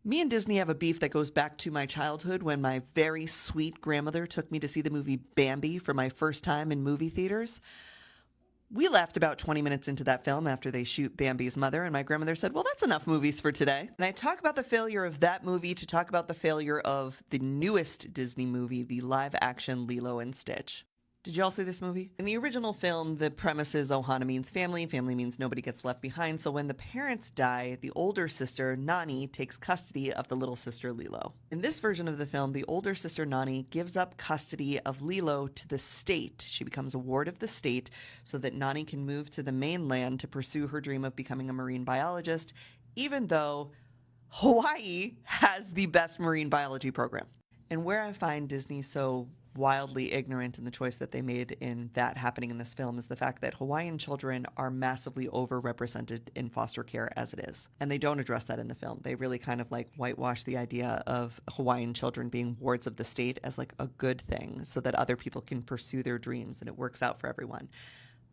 Me and Disney have a beef that goes back to my childhood when my very sweet grandmother took me to see the movie Bambi for my first time in movie theaters. We left about 20 minutes into that film after they shoot Bambi's mother, and my grandmother said, "Well, that's enough movies for today." And I talk about the failure of that movie to talk about the failure of the newest Disney movie, the live action Lilo and Stitch. Did y'all see this movie? In the original film, the premise is Ohana means family, family means nobody gets left behind. So when the parents die, the older sister, Nani, takes custody of the little sister, Lilo. In this version of the film, the older sister, Nani, gives up custody of Lilo to the state. She becomes a ward of the state so that Nani can move to the mainland to pursue her dream of becoming a marine biologist, even though Hawaii has the best marine biology program. And where I find Disney so wildly ignorant in the choice that they made in that happening in this film is the fact that Hawaiian children are massively overrepresented in foster care as it is. And they don't address that in the film. They really kind of like whitewash the idea of Hawaiian children being wards of the state as like a good thing so that other people can pursue their dreams and it works out for everyone.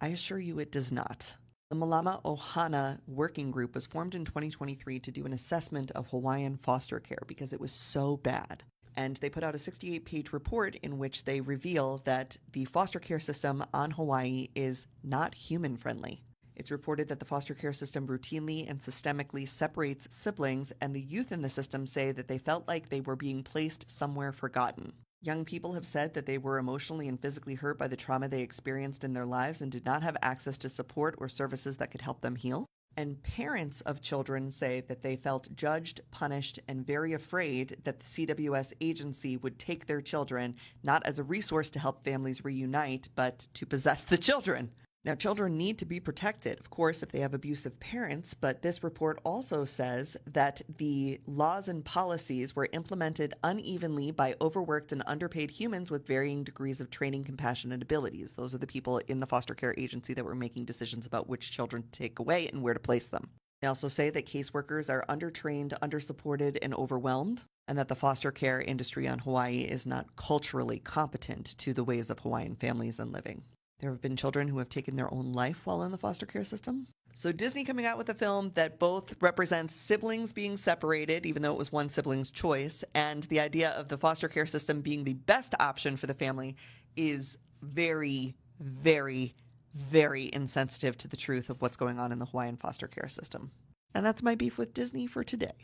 I assure you it does not. The Malama Ohana working group was formed in 2023 to do an assessment of Hawaiian foster care because it was so bad. And they put out a 68-page report in which they reveal that the foster care system on Hawaii is not human-friendly. It's reported that the foster care system routinely and systemically separates siblings, and the youth in the system say that they felt like they were being placed somewhere forgotten. Young people have said that they were emotionally and physically hurt by the trauma they experienced in their lives and did not have access to support or services that could help them heal. And parents of children say that they felt judged, punished, and very afraid that the CWS agency would take their children, not as a resource to help families reunite, but to possess the children. Now, children need to be protected, of course, if they have abusive parents, but this report also says that the laws and policies were implemented unevenly by overworked and underpaid humans with varying degrees of training, compassion, and abilities. Those are the people in the foster care agency that were making decisions about which children to take away and where to place them. They also say that caseworkers are undertrained, undersupported, and overwhelmed, and that the foster care industry on Hawaii is not culturally competent to the ways of Hawaiian families and living. There have been children who have taken their own life while in the foster care system. So Disney coming out with a film that both represents siblings being separated, even though it was one sibling's choice, and the idea of the foster care system being the best option for the family is very, very, very insensitive to the truth of what's going on in the Hawaiian foster care system. And that's my beef with Disney for today.